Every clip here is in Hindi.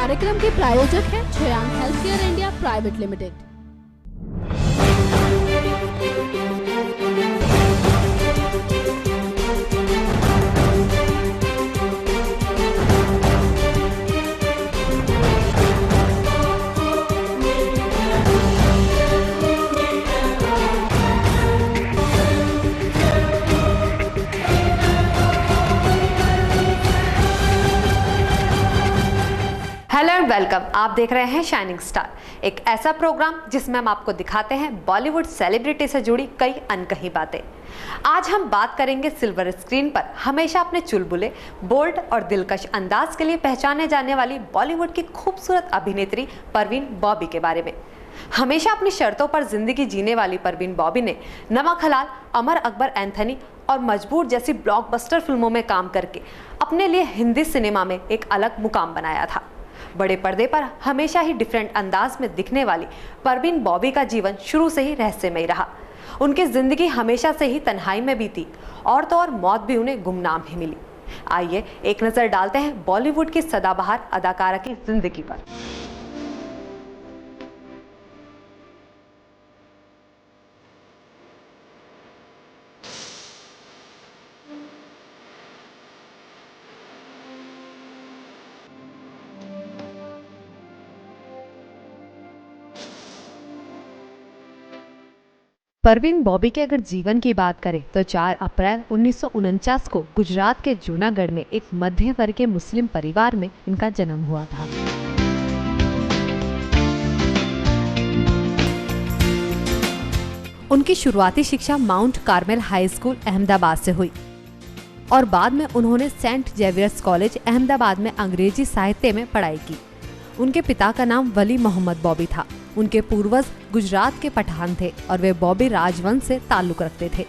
कार्यक्रम के प्रायोजक हैं छयांग healthcare India private limited. Hello and welcome. आप देख रहे हैं शाइनिंग स्टार, एक ऐसा प्रोग्राम जिसमें हम आपको दिखाते हैं बॉलीवुड सेलिब्रिटी से जुड़ी कई अनकही बातें। आज हम बात करेंगे सिल्वर स्क्रीन पर हमेशा अपने चुलबुले, बोल्ड और दिलकश अंदाज के लिए पहचाने जाने वाली बॉलीवुड की खूबसूरत अभिनेत्री परवीन बॉबी के बारे में। हमेशा अपनी शर्तों पर जिंदगी जीने वाली परवीन बॉबी ने नमक हलाल, अमर अकबर एंथनी और मजबूर जैसी ब्लॉकबस्टर फिल्मों में काम करके अपने लिए हिंदी सिनेमा में एक अलग मुकाम बनाया था। बड़े पर्दे पर हमेशा ही डिफरेंट अंदाज में दिखने वाली परवीन बॉबी का जीवन शुरू से ही रहस्यमय रहा। उनकी जिंदगी हमेशा से ही तन्हाई में बीती और तो और मौत भी उन्हें गुमनाम ही मिली। आइए एक नजर डालते हैं बॉलीवुड की सदाबहार अदाकारा की जिंदगी पर। परवीन बॉबी के अगर जीवन की बात करें तो 4 अप्रैल 1949 को गुजरात के जूनागढ़ में एक मध्य वर्ग के मुस्लिम परिवार में इनका जन्म हुआ था। उनकी शुरुआती शिक्षा mount Carmel high school Ahmedabad से हुई और बाद में उन्होंने सेंट जेवियर्स कॉलेज अहमदाबाद में अंग्रेजी साहित्य में पढ़ाई की। उनके पिता का नाम वली मोहम्मद बॉबी था। उनके पूर्वज गुजरात के पठान थे और वे बॉबी राजवंश से ताल्लुक रखते थे।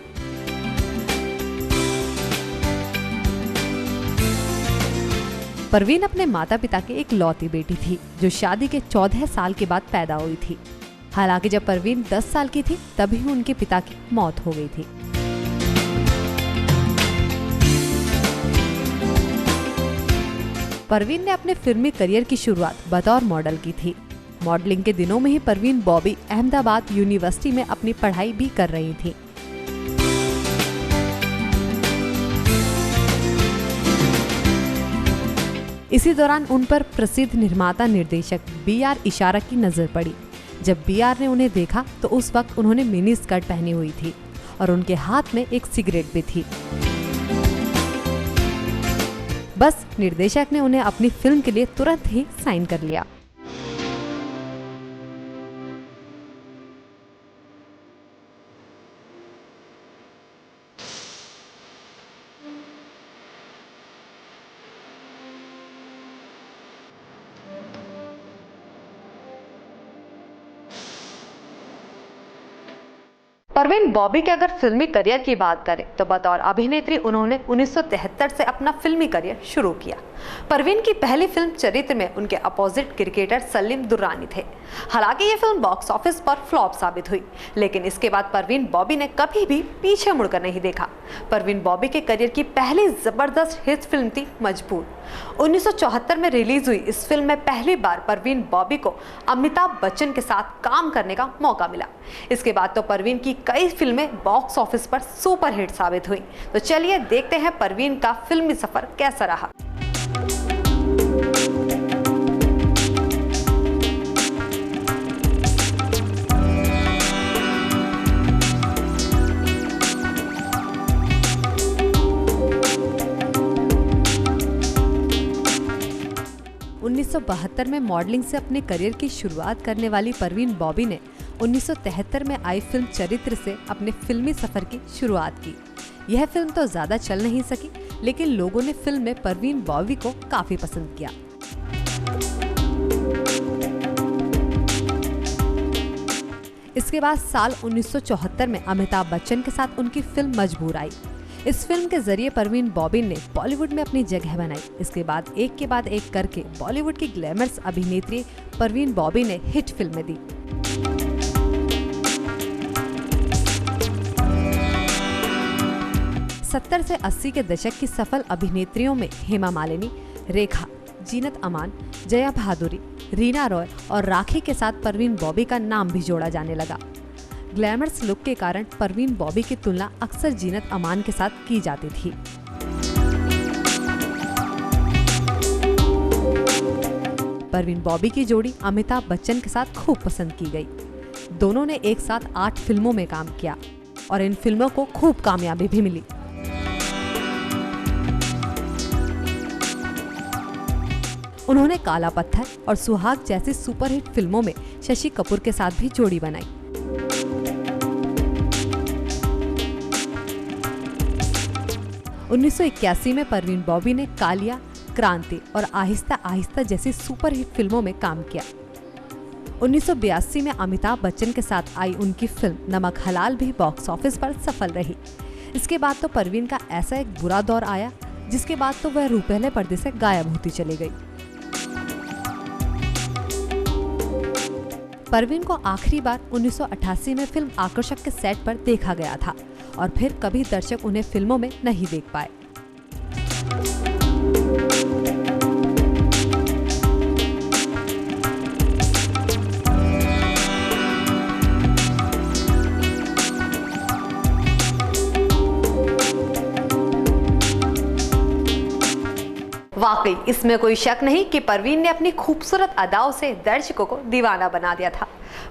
परवीन अपने माता पिता की एक लौती बेटी थी जो शादी के 14 साल के बाद पैदा हुई थी। हालांकि जब परवीन 10 साल की थी तभी उनके पिता की मौत हो गई थी। परवीन ने अपने फिल्मी करियर की शुरुआत बतौर मॉडल की थी। मॉडलिंग के दिनों में ही परवीन बॉबी अहमदाबाद यूनिवर्सिटी में अपनी पढ़ाई भी कर रही थी। इसी दौरान उन पर प्रसिद्ध निर्माता निर्देशक B.R. इशारा की नजर पड़ी। जब B.R. ने उन्हें देखा तो उस वक्त उन्होंने मिनी स्कर्ट पहनी हुई थी और उनके हाथ में एक सिगरेट भी थी। बस निर्देशक ने उन्हें अपनी फिल्म के लिए तुरंत ही साइन कर लिया। परवीन बॉबी के अगर फिल्मी करियर की बात करें तो बतौर अभिनेत्री उन्होंने 1973 से अपना फिल्मी करियर शुरू किया। परवीन की पहली फिल्म चरित्र में उनके अपोजिट क्रिकेटर सलीम दुर्रानी थे। हालांकि ये फिल्म बॉक्स ऑफिस पर फ्लॉप साबित हुई, लेकिन इसके बाद परवीन बॉबी ने कभी भी पीछे मुड़कर नहीं देखा। परवीन बॉबी के करियर की पहली जबरदस्त हिट फिल्म थी मजबूर। 1974 में रिलीज हुई इस फिल्म में पहली बार परवीन बॉबी को अमिताभ बच्चन के साथ काम करने का मौका मिला। इसके बाद तो परवीन की कई फिल्में बॉक्स ऑफिस पर सुपर हिट साबित हुई। तो चलिए देखते हैं परवीन का फिल्मी सफर कैसा रहा। उन्नीस में मॉडलिंग से अपने करियर की शुरुआत करने वाली परवीन बॉबी ने 1973 में आई फिल्म चरित्र से अपने फिल्मी सफर की शुरुआत की। यह फिल्म तो ज्यादा चल नहीं सकी, लेकिन लोगों ने फिल्म में परवीन बॉबी को काफी पसंद किया। इसके बाद साल 1974 में अमिताभ बच्चन के साथ उनकी फिल्म मजबूर आई। इस फिल्म के जरिए परवीन बॉबी ने बॉलीवुड में अपनी जगह बनाई। इसके बाद एक करके बॉलीवुड की ग्लैमरस अभिनेत्री परवीन बॉबी ने हिट फिल्में दी। सत्तर से 80 के दशक की सफल अभिनेत्रियों में हेमा मालिनी, रेखा, जीनत अमान, जया भादुरी, रीना रॉय और राखी के साथ परवीन बॉबी का नाम भी जोड़ा जाने लगा। ग्लैमरस लुक के कारण परवीन बॉबी की तुलना अक्सर जीनत अमान के साथ की जाती थी। परवीन बॉबी की जोड़ी अमिताभ बच्चन के साथ खूब पसंद की गई। दोनों ने एक साथ 8 फिल्मों में काम किया और इन फिल्मों को खूब कामयाबी भी मिली। उन्होंने काला पत्थर और सुहाग जैसी सुपरहिट फिल्मों में शशि कपूर के साथ भी जोड़ी बनाई। उन्नीस में परवीन बॉबी ने कालिया, क्रांति और आहिस्ता आहिस्ता जैसी सुपरहिट फिल्मों में काम किया। 1982 में अमिताभ बच्चन के साथ आई उनकी फिल्म नमक हलाल भी बॉक्स ऑफिस पर सफल रही। इसके बाद तो परवीन का ऐसा एक बुरा दौर आया जिसके बाद तो वह रूपहले पर्दे से गायब होती चली गई। परवीन को आखिरी बार 1988 में फिल्म आकर्षक के सेट पर देखा गया था और फिर कभी दर्शक उन्हें फिल्मों में नहीं देख पाए। वाकई इसमें कोई शक नहीं कि परवीन ने अपनी खूबसूरत अदाओं से दर्शकों को दीवाना बना दिया था।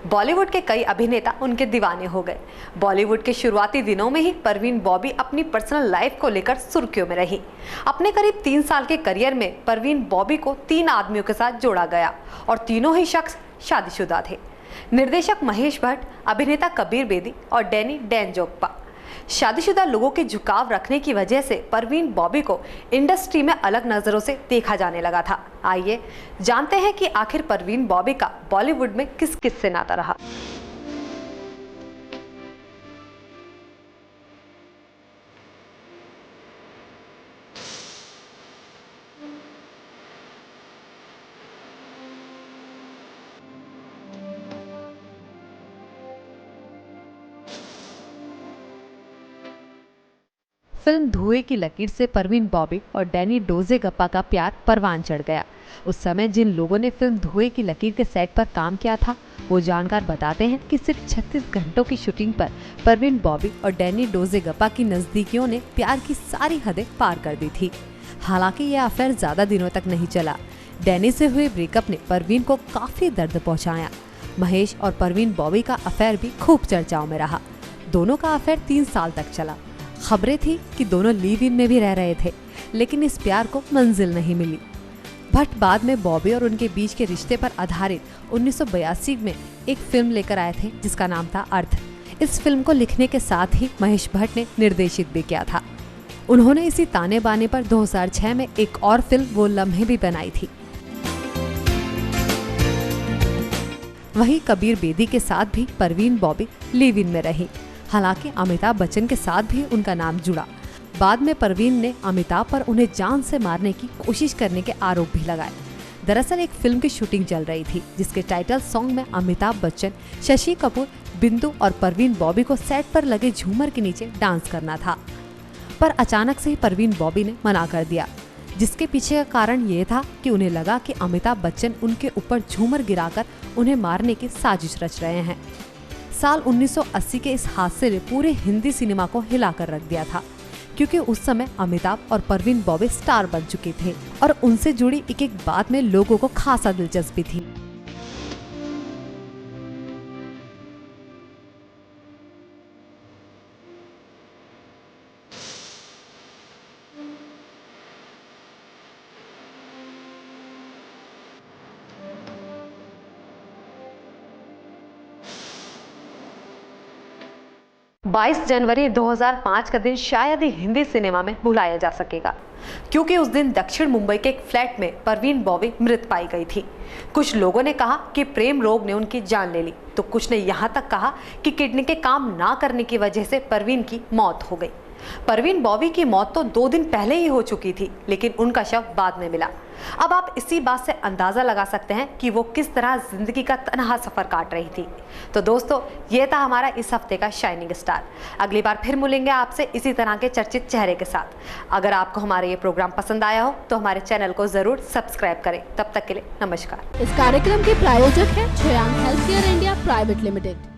बॉलीवुड के कई अभिनेता उनके दीवाने हो गए। बॉलीवुड के शुरुआती दिनों में ही परवीन बॉबी अपनी पर्सनल लाइफ को लेकर सुर्खियों में रही। अपने करीब 3 साल के करियर में परवीन बॉबी को 3 आदमियों के साथ जोड़ा गया और तीनों ही शख्स शादीशुदा थे। निर्देशक महेश भट्ट, अभिनेता कबीर बेदी और डैनी डेंजोग्पा। शादीशुदा लोगों के झुकाव रखने की वजह से परवीन बॉबी को इंडस्ट्री में अलग नजरों से देखा जाने लगा था। आइए जानते हैं कि आखिर परवीन बॉबी का बॉलीवुड में किस किस से नाता रहा। फिल्म धुएं की लकीर से परवीन बॉबी और डैनी डोज़ेगप्पा का प्यार परवान चढ़ गया। उस समय जिन लोगों ने फिल्म धुएं की लकीर के सेट पर काम किया था वो जानकार बताते हैं कि सिर्फ 36 घंटों की शूटिंग पर परवीन बॉबी और डैनी डोज़ेगप्पा की नजदीकियों ने प्यार की सारी हदें पार कर दी थी। हालांकि यह अफेयर ज्यादा दिनों तक नहीं चला। डैनी से हुए ब्रेकअप ने परवीन को काफी दर्द पहुँचाया। महेश और परवीन बॉबी का अफेयर भी खूब चर्चाओं में रहा। दोनों का अफेयर 3 साल तक चला। खबरें थी कि दोनों लिव इन में भी रह रहे थे, लेकिन इस प्यार को मंजिल नहीं मिली। भट्ट बाद में बॉबी और उनके बीच के रिश्ते पर आधारित 1982 में एक फिल्म लेकर आए थे जिसका नाम था अर्थ। इस फिल्म को लिखने के साथ ही महेश भट्ट ने निर्देशित भी किया था। उन्होंने इसी ताने बाने पर 2006 में एक और फिल्म वो लम्हे भी बनाई थी। वहीं कबीर बेदी के साथ भी परवीन बॉबी लिव इन में रही। हालांकि अमिताभ बच्चन के साथ भी उनका नाम जुड़ा। बाद में परवीन ने अमिताभ पर उन्हें जान से मारने की कोशिश करने के आरोप भी लगाए। दरअसल एक फिल्म की शूटिंग चल रही थी जिसके टाइटल सॉन्ग में अमिताभ बच्चन, शशि कपूर, बिंदु और परवीन बॉबी को सेट पर लगे झूमर के नीचे डांस करना था, पर अचानक से ही परवीन बॉबी ने मना कर दिया, जिसके पीछे का कारण ये था कि उन्हें लगा कि अमिताभ बच्चन उनके ऊपर झूमर गिराकर उन्हें मारने की साजिश रच रहे हैं। साल 1980 के इस हादसे ने पूरे हिंदी सिनेमा को हिलाकर रख दिया था, क्योंकि उस समय अमिताभ और परवीन बॉबी स्टार बन चुके थे और उनसे जुड़ी एक एक बात में लोगों को खासा दिलचस्पी थी। बाईस जनवरी 2005 का दिन शायद ही हिंदी सिनेमा में भुलाया जा सकेगा, क्योंकि उस दिन दक्षिण मुंबई के एक फ्लैट में परवीन बॉबी मृत पाई गई थी। कुछ लोगों ने कहा कि प्रेम रोग ने उनकी जान ले ली, तो कुछ ने यहाँ तक कहा कि किडनी के काम ना करने की वजह से परवीन की मौत हो गई। परवीन बॉबी की मौत तो 2 दिन पहले ही हो चुकी थी, लेकिन उनका शव बाद में मिला। अब आप इसी बात से अंदाजा लगा सकते हैं कि वो किस तरह जिंदगी का तन्हा सफर काट रही थी। तो दोस्तों, ये था हमारा इस हफ्ते का शाइनिंग स्टार। अगली बार फिर मिलेंगे आपसे इसी तरह के चर्चित चेहरे के साथ। अगर आपको हमारा ये प्रोग्राम पसंद आया हो तो हमारे चैनल को जरूर सब्सक्राइब करें। तब तक के लिए नमस्कार। इस कार्यक्रम के प्रायोजक है Shreyank health care India private limited.